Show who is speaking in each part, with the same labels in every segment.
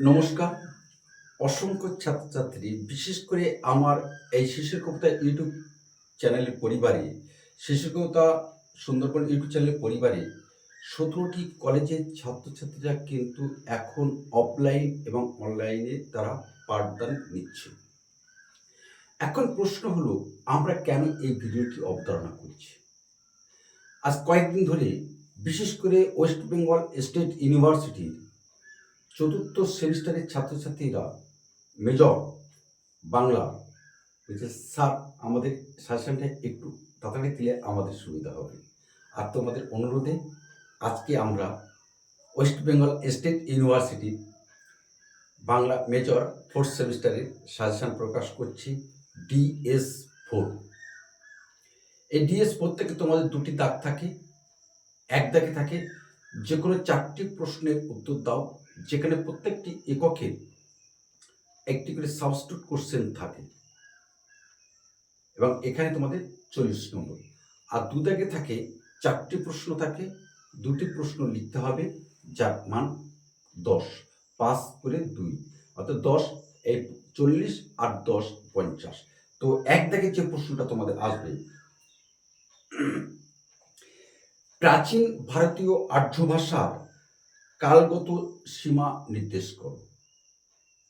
Speaker 1: নমস্কার। অসংখ্য ছাত্রছাত্রী, বিশেষ করে আমার এই শিশুর কবিতা ইউটিউব চ্যানেলের পরিবারে, শিশুর কবিতা সুন্দরবন ইউটিউব চ্যানেলের পরিবারে ১৭টি কলেজের ছাত্রছাত্রীরা কিন্তু এখন অফলাইন এবং অনলাইনে তারা পাঠদান নিচ্ছে। এখন প্রশ্ন হলো, আমরা কেন এই ভিডিওটি অবতারণা করছি? আজ কয়েকদিন ধরে বিশেষ করে ওয়েস্ট বেঙ্গল স্টেট ইউনিভার্সিটির চতুর্থ সেমিস্টারের ছাত্রছাত্রীরা মেজর বাংলা বলছে, স্যার আমাদের সাজেশনটা একটু তাড়াতাড়ি দিলে আমাদের সুবিধা হবে। আর তোমাদের অনুরোধে আজকে আমরা ওয়েস্ট বেঙ্গল স্টেট ইউনিভার্সিটির বাংলা মেজর ফোর্থ সেমিস্টারের সাজেশন প্রকাশ করছি DS4। এই DS4 থেকে তোমাদের দুটি দাগ থাকে। এক দাগে থাকে যে কোনো 4টি প্রশ্নের উত্তর দাও, যেখানে প্রত্যেকটি এককের একটি করে সাবস্টিটিউট কোশ্চেন থাকে এবং এখানে তোমাদের 40 নম্বর। আর দু দাগে থাকে 4টি প্রশ্ন থাকে, 2টি প্রশ্ন লিখতে হবে, যার মান 10, 5 করে 2, অর্থাৎ 10 এই 40 আর 10 50। তো এক দাগে যে প্রশ্নটা তোমাদের আসবে, প্রাচীন ভারতীয় আর্য ভাষার কালগত সীমা নির্দেশ করো।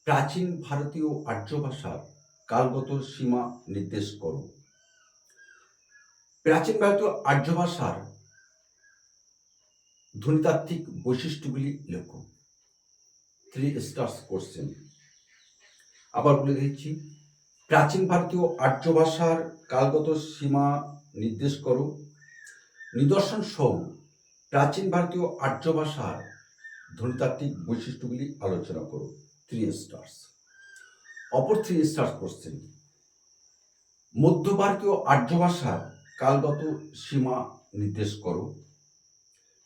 Speaker 1: প্রাচীন ভারতীয় আর্য ভাষার কালগত সীমা নির্দেশ করো। প্রাচীন ভারতীয় আর্য ভাষার ধ্বনিতাত্ত্বিক বৈশিষ্ট্যগুলি লেখো। 3 স্টার্স কোশ্চেন। আবার বলে দিচ্ছি, প্রাচীন ভারতীয় আর্য ভাষার কালগত সীমা নির্দেশ করো। নিদর্শন সহ প্রাচীন ভারতীয় আর্য ভাষার ধ্বনিতাত্ত্বিক বৈশিষ্ট্যগুলি আলোচনা করো। 3 স্টার্স। অপর 3 স্টার্স কোশ্চেন। মধ্য ভারতীয় আর্য ভাষার কালগত সীমা নির্দেশ করো।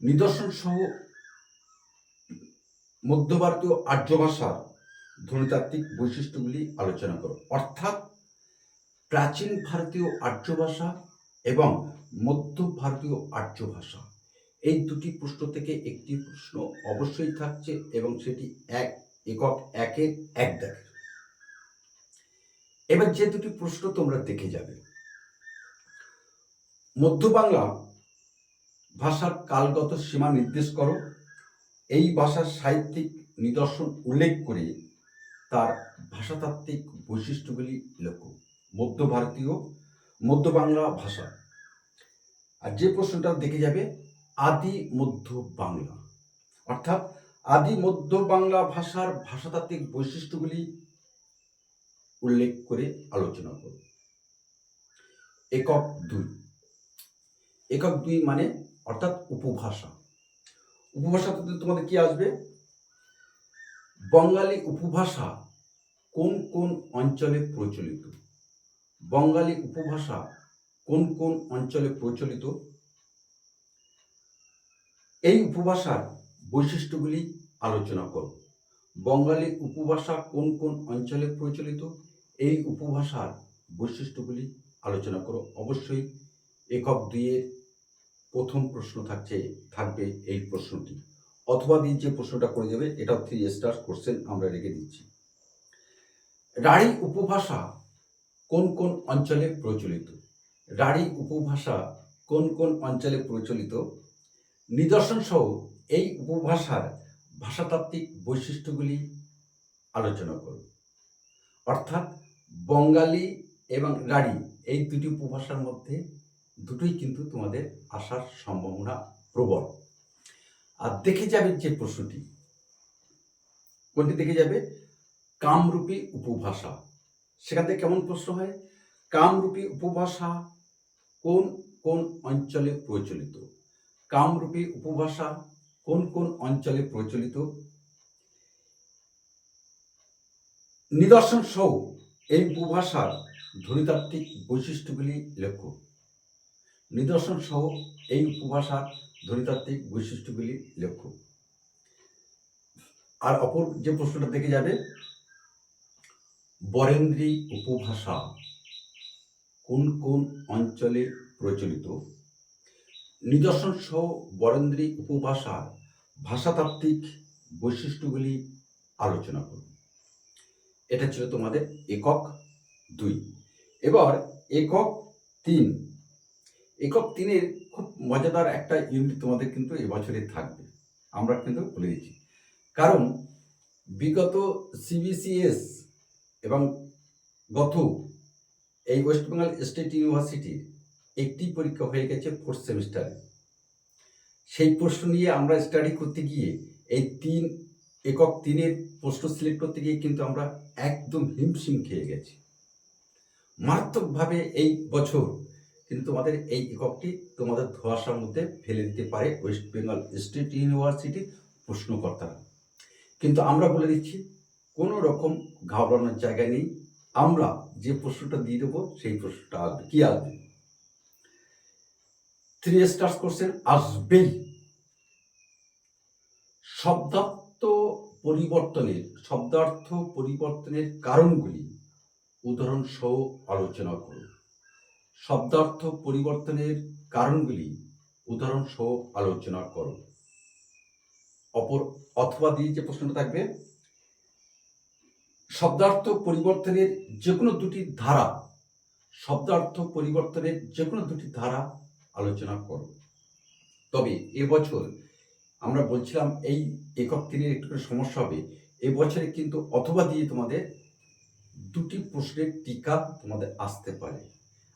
Speaker 1: নিদর্শন সহ মধ্য ভারতীয় আর্য ভাষার ধ্বনিতাত্ত্বিক বৈশিষ্ট্যগুলি আলোচনা করো। অর্থাৎ প্রাচীন ভারতীয় আর্য ভাষা এবং মধ্য ভারতীয় আর্য ভাষা, এই দুটি প্রশ্ন থেকে একটি প্রশ্ন অবশ্যই থাকছে এবং সেটি একক একের এক দাগের। এবার যে দুটি প্রশ্ন তোমরা দেখে যাবে, মধ্য বাংলা ভাষার কালগত সীমা নির্দেশ করো। এই ভাষার সাহিত্যিক নিদর্শন উল্লেখ করে তার ভাষাতাত্ত্বিক বৈশিষ্ট্যগুলি লেখো। মধ্য বাংলা ভাষা। আর যে প্রশ্নটা দেখে যাবে, আদি মধ্য বাংলা, অর্থাৎ আদি মধ্য বাংলা ভাষার ভাষাতাত্ত্বিক বৈশিষ্ট্যগুলি উল্লেখ করে আলোচনা করো। একক 2। একক 2 মানে অর্থাৎ উপভাষা। উপভাষাতে তোমাদের কি আসবে? বঙ্গালী উপভাষা কোন কোন অঞ্চলে প্রচলিত? বঙ্গালী উপভাষা কোন কোন অঞ্চলে প্রচলিত? এই উপভাষার বৈশিষ্ট্যগুলি আলোচনা করো। বঙ্গালী উপভাষা কোন কোন অঞ্চলে প্রচলিত? এই উপভাষার বৈশিষ্ট্যগুলি আলোচনা করো। অবশ্যই একক 2-এর প্রথম প্রশ্ন থাকবে এই প্রশ্নটি, অথবা দিয়ে যে প্রশ্নটা করে দেবে, এটা 3 স্টার কোশ্চেন আমরা রেখে দিচ্ছি। রাঢ়ী উপভাষা কোন কোন অঞ্চলে প্রচলিত? রাঢ়ী উপভাষা কোন কোন অঞ্চলে প্রচলিত? নিদর্শন সহ এই উপভাষার ভাষাতাত্ত্বিক বৈশিষ্ট্যগুলি আলোচনা করো। অর্থাৎ বঙ্গালী এবং রাঢ়ী এই দুটি উপভাষার মধ্যে দুটোই কিন্তু তোমাদের আসার সম্ভাবনা প্রবল। আর দেখে যাবে যে প্রশ্নটি, কোনটি দেখে যাবে? কামরূপী উপভাষা। সেখান থেকে কেমন প্রশ্ন হয়? কামরূপী উপভাষা কোন কোন অঞ্চলে প্রচলিত? কামরূপী উপভাষা কোন কোন অঞ্চলে প্রচলিত? নিদর্শন সহ এই উপভাষার ধ্বনিতাত্ত্বিক বৈশিষ্ট্যগুলি লেখো। নিদর্শন সহ এই উপভাষার ধ্বনিতাত্ত্বিক বৈশিষ্ট্যগুলি লেখো। আর অপর যে প্রশ্নটা দেখে যাবে, বরেন্দ্রী উপভাষা কোন কোন অঞ্চলে প্রচলিত? নিদর্শন সহ বরেন্দ্রী উপভাষার ভাষাতাত্ত্বিক বৈশিষ্ট্যগুলি আলোচনা করব। এটা ছিল তোমাদের একক 2। এবার একক 3। একক 3-এর খুব মজাদার একটা ইউনিট তোমাদের কিন্তু এবছরে থাকবে, আমরা কিন্তু বলে দিচ্ছি। কারণ বিগত সিবিসিএস এবং গত এই ওয়েস্ট বেঙ্গল স্টেট ইউনিভার্সিটির একটি পরীক্ষা হয়ে গেছে 4th সেমিস্টারে। সেই প্রশ্ন নিয়ে আমরা স্টাডি করতে গিয়ে এই একক 3-এর প্রশ্ন সিলেক্ট করতে গিয়ে কিন্তু আমরা একদম হিমশিম খেয়ে গেছি। মারাত্মকভাবে এই বছর কিন্তু তোমাদের এই এককটি তোমাদের ধোঁয়াশার মধ্যে ফেলে দিতে পারে ওয়েস্ট বেঙ্গল স্টেট ইউনিভার্সিটির প্রশ্নকর্তারা। কিন্তু আমরা বলে দিচ্ছি, কোনো রকম ঘাবড়ানোর জায়গা নেই। আমরা যে প্রশ্নটা দিয়ে দেবো সেই প্রশ্নটা আসবে। কি আসবে? 3 স্টার্স কোশ্চেন আসবেই। শব্দার্থ পরিবর্তনের কারণগুলি উদাহরণ সহ আলোচনা করুন। শব্দার্থ পরিবর্তনের কারণগুলি উদাহরণ সহ আলোচনা করো। অথবা দিয়ে যে প্রশ্নটা থাকবে, শব্দার্থ পরিবর্তনের যে কোনো দুটি ধারা আলোচনা করো। তবে এবছর আমরা বলছিলাম এই একক 3-এর একটু করে সমস্যা হবে। এবছরে কিন্তু অথবা দিয়ে তোমাদের 2টি প্রশ্নের টিকা তোমাদের আসতে পারে।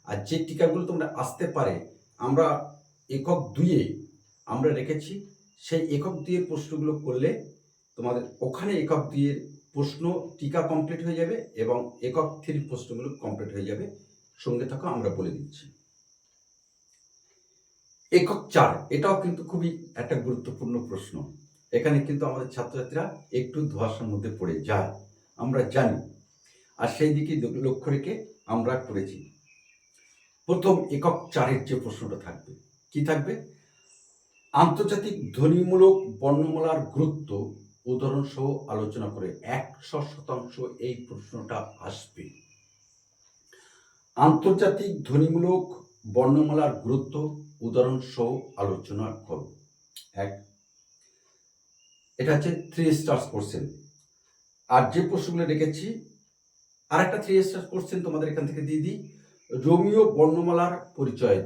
Speaker 1: আর যে টিকাগুলো তোমরা আসতে পারে আমরা একক 2-এ আমরা রেখেছি। সেই একক 2-এর প্রশ্নগুলো করলে তোমাদের ওখানে একক 2-এর প্রশ্ন টিকা কমপ্লিট হয়ে যাবে এবং একক 3 প্রশ্নগুলো কমপ্লিট হয়ে যাবে। সঙ্গে থাকো, আমরা বলে দিচ্ছি। একক 4 এটাও কিন্তু খুবই একটা গুরুত্বপূর্ণ প্রশ্ন। এখানে কিন্তু আমাদের ছাত্রছাত্রীরা একটু ধোঁয়াশার মধ্যে পড়ে যায়, আমরা জানি। আর সেই দিকে লক্ষ্য রেখে আমরা করেছি। প্রথম একক 4-এর যে প্রশ্নটা থাকবে, কি থাকবে? আন্তর্জাতিক ধ্বনিমূলক বর্ণমালার গুরুত্ব উদাহরণ সহ আলোচনা করে। 100% এই প্রশ্নটা আসবে। আন্তর্জাতিক ধ্বনিমূলক বর্ণমালার গুরুত্ব উদাহরণ সহ আলোচনা করো। এটা হচ্ছে 3 স্টার্স কোশ্চেন। আর যে প্রশ্নগুলো রেখেছি, আর একটা 3 স্টার্স কোশ্চেন তোমাদের এখান থেকে দিয়ে দিই। রোমীয় বর্ণমালার পরিচয়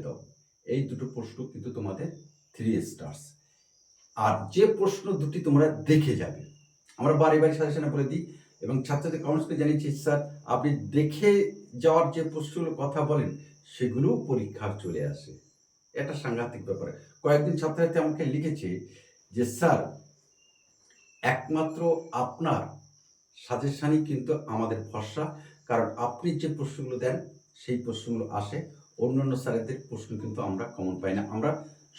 Speaker 1: দাও। এই দুটো প্রশ্ন কিন্তু তোমাদের 3 স্টার্স। আর যে প্রশ্ন দুটি তোমরা দেখে যাবে, আমরা বারে সাজেশনে বলে দিই এবং ছাত্রদের কমেন্টস করে জানিয়েছি, স্যার আপনি দেখে যাওয়ার যে প্রশ্নগুলো কথা বলেন সেগুলোও পরীক্ষার চলে আসে। এটা সাংঘাতিক ব্যাপার। কয়েকদিন ছাত্রছাত্রী আমাকে লিখেছে যে স্যার একমাত্র আপনার সাজেশনই কিন্তু আমাদের ভরসা, কারণ আপনি যে প্রশ্নগুলো দেন সেই প্রশ্নগুলো আসে। অন্যান্য স্যারেদের প্রশ্ন কিন্তু আমরা কমন পাই না। আমরা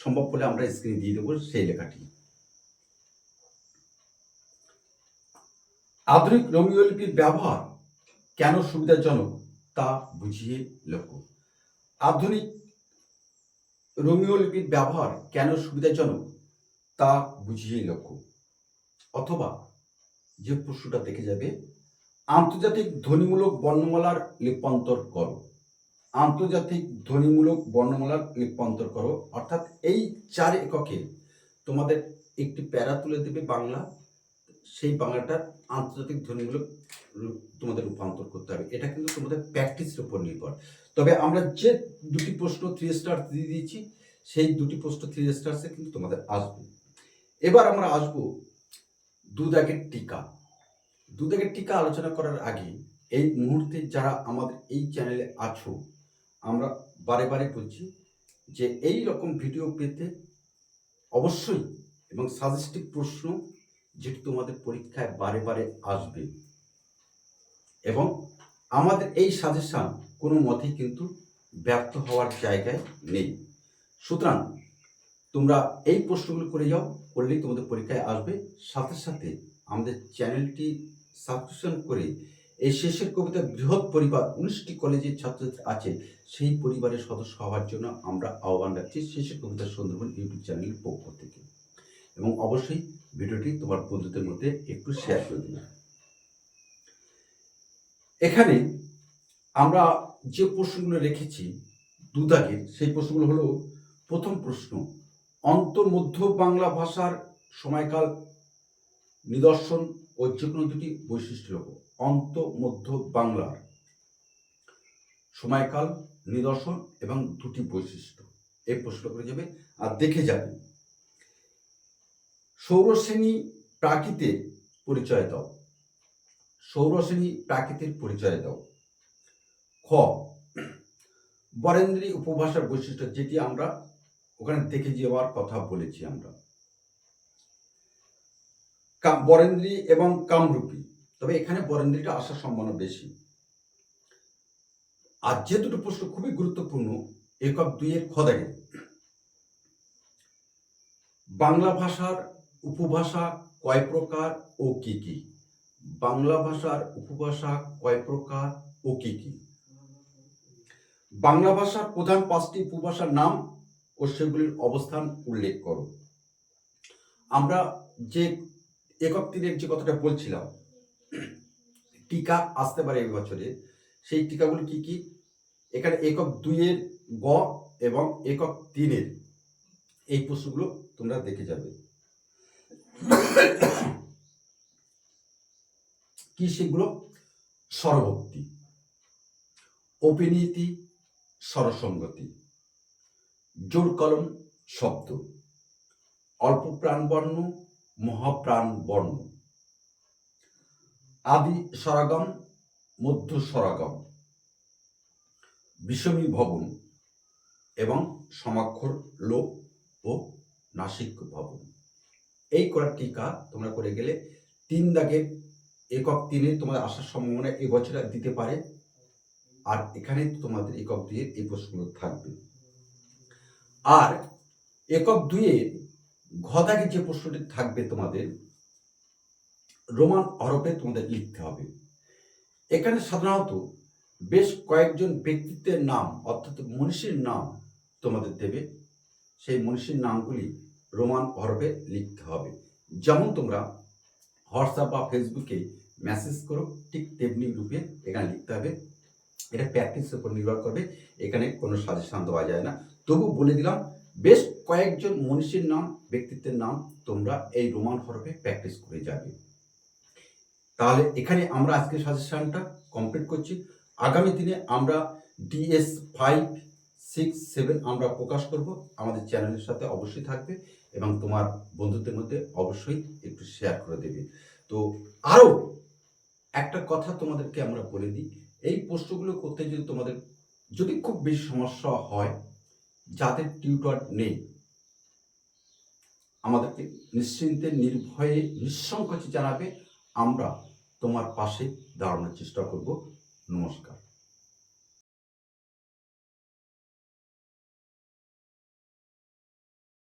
Speaker 1: সম্ভব হলে আমরা স্ক্রিনে দিয়ে দেবো সেই লেখাটি। আধুনিক রোমীয় লিপির ব্যবহার কেন সুবিধাজনক তা বুঝিয়ে লেখো। আধুনিক রোমীয় লিপির ব্যবহার কেন সুবিধাজনক তা বুঝিয়ে লেখো। অথবা যে প্রশ্নটা দেখে যাবে, আন্তর্জাতিক ধ্বনিমূলক বর্ণমালার লিপ্যান্তর করো। অর্থাৎ এই 4 এককে তোমাদের একটি প্যারা তুলে দেবে বাংলা, সেই বাংলাটার আন্তর্জাতিক ধ্বনিমূলক তোমাদের রূপান্তর করতে হবে। এটা কিন্তু তোমাদের প্র্যাকটিসের উপর নির্ভর। তবে আমরা যে 2টি প্রশ্ন 3 স্টার দিয়ে দিয়েছি, সেই 2টি প্রশ্ন 3 স্টার্সে কিন্তু তোমাদের আসবে। এবার আমরা আসবো 2 দাগের টিকা আলোচনা করার আগে এই মুহূর্তে যারা আমাদের এই চ্যানেলে আছো, আমরা বারে বলছি যে এই রকম ভিডিও পেতে অবশ্যই এবং সাজেস্টিভ প্রশ্ন যেটি তোমাদের পরীক্ষায় বারে আসবে, এবং আমাদের এই সাজেশন কোনো মতেই কিন্তু ব্যর্থ হওয়ার জায়গায় নেই। সুতরাং তোমরা এই প্রশ্নগুলো করে যাও, করলেই তোমাদের পরীক্ষায় আসবে। সাথে আমাদের চ্যানেলটি সাবস্ক্রিপশন করে এই শেষের কবিতা বৃহৎ পরিবার 19টি কলেজের ছাত্রছাত্রী আছে, সেই পরিবারের সদস্য হওয়ার জন্য আমরা আহ্বান রাখছি শেষের কবিতা সুন্দরবন ইউটিউব চ্যানেলের পক্ষ থেকে। এবং অবশ্যই ভিডিওটি তোমার বন্ধুদের মধ্যে একটু শেয়ার করে দিন। এখানে আমরা যে প্রশ্নগুলো রেখেছি 2 দাগের, সেই প্রশ্নগুলো হলো, প্রথম প্রশ্ন, অন্তর মধ্য বাংলা ভাষার সময়কাল নিদর্শন ও যে কোনো দুটি বৈশিষ্ট্য লেখ। অন্ত মধ্য বাংলার সময়কাল, নিদর্শন এবং দুটি বৈশিষ্ট্য, এই প্রশ্ন করে যাবে আর দেখে যাবে। সৌরশ্রেণী প্রাকৃতের পরিচয় দাও। সৌরশ্রেণী প্রাকৃতের পরিচয় দাও। খ, বরেন্দ্রী উপভাষার বৈশিষ্ট্য, যেটি আমরা ওখানে দেখে যাওয়ার কথা বলেছি আমরা। বরেন্দ্রী এবং কামরূপী, তবে এখানে বরেন্দ্রীটা আসার সম্ভাবনা বেশি। আর যে দুটো প্রশ্ন খুবই গুরুত্বপূর্ণ, একক 2-এর খ দাগে, বাংলা ভাষার উপভাষা কয় প্রকার ও কি কি? বাংলা ভাষার উপভাষা কয় প্রকার ও কি কি? বাংলা ভাষার প্রধান 5টি উপভাষার নাম ও সেগুলির অবস্থান উল্লেখ করো। আমরা যে একক 3-এর যে কথাটা বলছিলাম, টিকা আসতে পারে এই বছরে, সেই টিকাগুলি কি কি? এখানে একক 2-এর গ এবং একক 3-এর এই প্রশ্নগুলো তোমরা দেখে যাবে। কি সেগুলো? স্বরভক্তি, অপিনীতি, স্বরসঙ্গতি, জোর কলম শব্দ, অল্প প্রাণ বর্ণ, মহাপ্রাণ বর্ণ, আদি স্বরাগম, মধ্য স্বরাগম, বিষমী ভবন এবং সমাক্ষর লোপ ও নাসিক ভবন। এই করার টিকা তোমরা করে গেলে 3 দাগের একক 3-এ তোমাদের আসার সম্ভাবনা এবছরে দিতে পারে। আর এখানে তোমাদের একক 2-এর এই প্রশ্নগুলো থাকবে। আর একক 2-এর ঘ দাগে যে প্রশ্নটি থাকবে তোমাদের, রোমান হরফে তোমাদের লিখতে হবে। এখানে সাধারণত বেশ কয়েকজন ব্যক্তিত্বের নাম, অর্থাৎ মনীষীর নাম তোমাদের দেবে। সেই মনীষীর নামগুলি রোমান হরফে লিখতে হবে। যেমন তোমরা হোয়াটসঅ্যাপ বা ফেসবুকে মেসেজ করো, ঠিক তেমনি রূপে এখানে লিখতে হবে। এটা প্র্যাকটিসের উপর নির্ভর করবে, এখানে কোনো সাজেশন দেওয়া যায় না। তবু বলে দিলাম, বেশ কয়েকজন মনীষীর নাম, ব্যক্তিত্বের নাম তোমরা এই রোমান হরফে প্র্যাকটিস করে যাবে। তাহলে এখানে আমরা আজকে সাজেশনটা কমপ্লিট করছি। আগামী দিনে আমরা DS 5, 6, 7 আমরা প্রকাশ করব। আমাদের চ্যানেলের সাথে অবশ্যই থাকবে এবং তোমার বন্ধুদের মধ্যে অবশ্যই একটু শেয়ার করে দেবে। তো আরও একটা কথা তোমাদেরকে আমরা বলে দিই, এই প্রশ্নগুলো করতে যদি তোমাদের যদি খুব বেশি সমস্যা হয়, যাদের টিউটর নেই, আমাদেরকে নিশ্চিন্তে নির্ভয়ে নিঃসংকোচে জানাবে। আমরা তোমার পাশে দাঁড়ানোর চেষ্টা করব। নমস্কার।